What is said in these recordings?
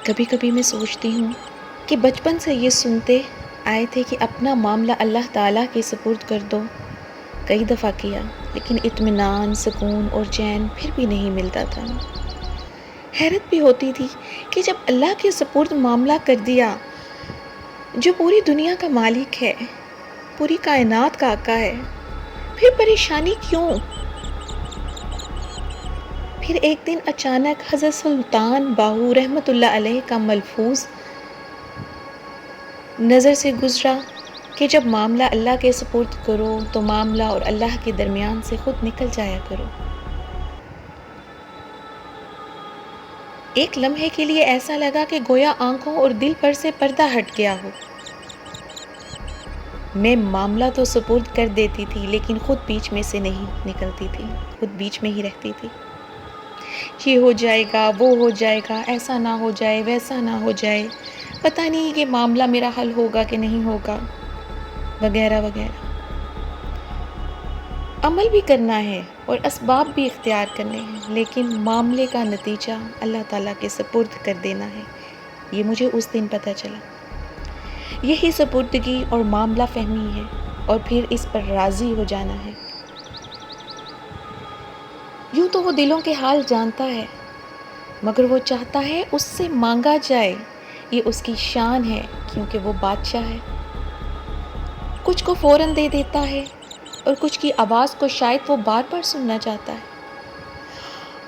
کبھی کبھی میں سوچتی ہوں کہ بچپن سے یہ سنتے آئے تھے کہ اپنا معاملہ اللہ تعالیٰ کے سپرد کر دو. کئی دفعہ کیا لیکن اطمینان، سکون اور چین پھر بھی نہیں ملتا تھا. حیرت بھی ہوتی تھی کہ جب اللہ کے سپرد معاملہ کر دیا، جو پوری دنیا کا مالک ہے، پوری کائنات کا آقا ہے، پھر پریشانی کیوں؟ پھر ایک دن اچانک حضرت سلطان باہو رحمۃ اللہ علیہ کا ملفوظ نظر سے گزرا کہ جب معاملہ اللہ کے سپرد کرو تو معاملہ اور اللہ کے درمیان سے خود نکل جایا کرو. ایک لمحے کے لیے ایسا لگا کہ گویا آنکھوں اور دل پر سے پردہ ہٹ گیا ہو. میں معاملہ تو سپرد کر دیتی تھی لیکن خود بیچ میں سے نہیں نکلتی تھی، خود بیچ میں ہی رہتی تھی. یہ ہو جائے گا، وہ ہو جائے گا، ایسا نہ ہو جائے، ویسا نہ ہو جائے، پتہ نہیں کہ معاملہ میرا حل ہوگا کہ نہیں ہوگا، وغیرہ وغیرہ. عمل بھی کرنا ہے اور اسباب بھی اختیار کرنے ہیں، لیکن معاملے کا نتیجہ اللہ تعالیٰ کے سپرد کر دینا ہے. یہ مجھے اس دن پتہ چلا. یہی سپردگی اور معاملہ فہمی ہے، اور پھر اس پر راضی ہو جانا ہے. یوں تو وہ دلوں کے حال جانتا ہے، مگر وہ چاہتا ہے اس سے مانگا جائے. یہ اس کی شان ہے کیونکہ وہ بادشاہ ہے. کچھ کو فوراً دے دیتا ہے اور کچھ کی آواز کو شاید وہ بار بار سننا چاہتا ہے.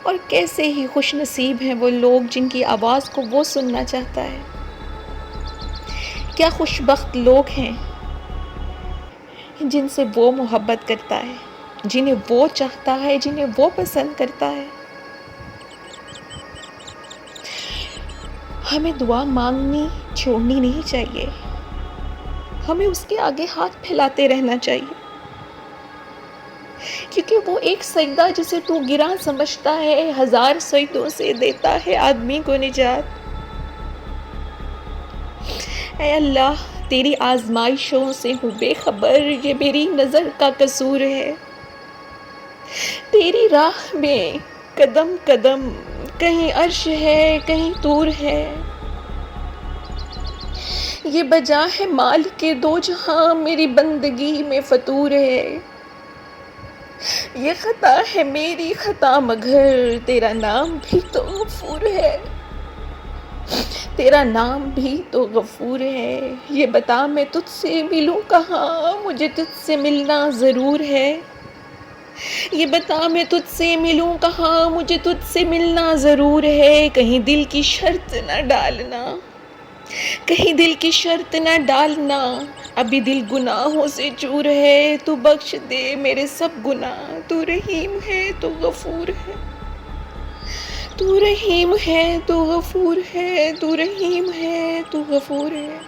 اور کیسے ہی خوش نصیب ہیں وہ لوگ جن کی آواز کو وہ سننا چاہتا ہے. کیا خوش بخت لوگ ہیں جن سے وہ محبت کرتا ہے، جنہیں وہ چاہتا ہے، جنہیں وہ پسند کرتا ہے. ہمیں دعا مانگنی چھوڑنی نہیں چاہیے، ہمیں اس کے آگے ہاتھ پھیلاتے رہنا چاہیے، کیونکہ وہ ایک سجدہ جسے تو گراں سمجھتا ہے 1000 سجدوں سے دیتا ہے آدمی کو نجات. اے اللہ، تیری آزمائشوں سے ہوں بے خبر، یہ میری نظر کا قصور ہے. تیری راہ میں قدم قدم کہیں عرش ہے، کہیں طور ہے. یہ بجا ہے مال کے دو جہاں، میری بندگی میں فطور ہے. یہ خطا ہے میری خطا مگر تیرا نام بھی تو غفور ہے، تیرا نام بھی تو غفور ہے. یہ بتا میں تجھ سے ملوں کہاں، مجھے تجھ سے ملنا ضرور ہے. یہ بتا میں تجھ سے ملوں کہاں، مجھے تجھ سے ملنا ضرور ہے. کہیں دل کی شرط نہ ڈالنا، کہیں دل کی شرط نہ ڈالنا، ابھی دل گناہوں سے چور ہے. تو بخش دے میرے سب گناہ، تو رحیم ہے تو غفور ہے. تو رحیم ہے تو غفور ہے، تو رحیم ہے تو غفور ہے.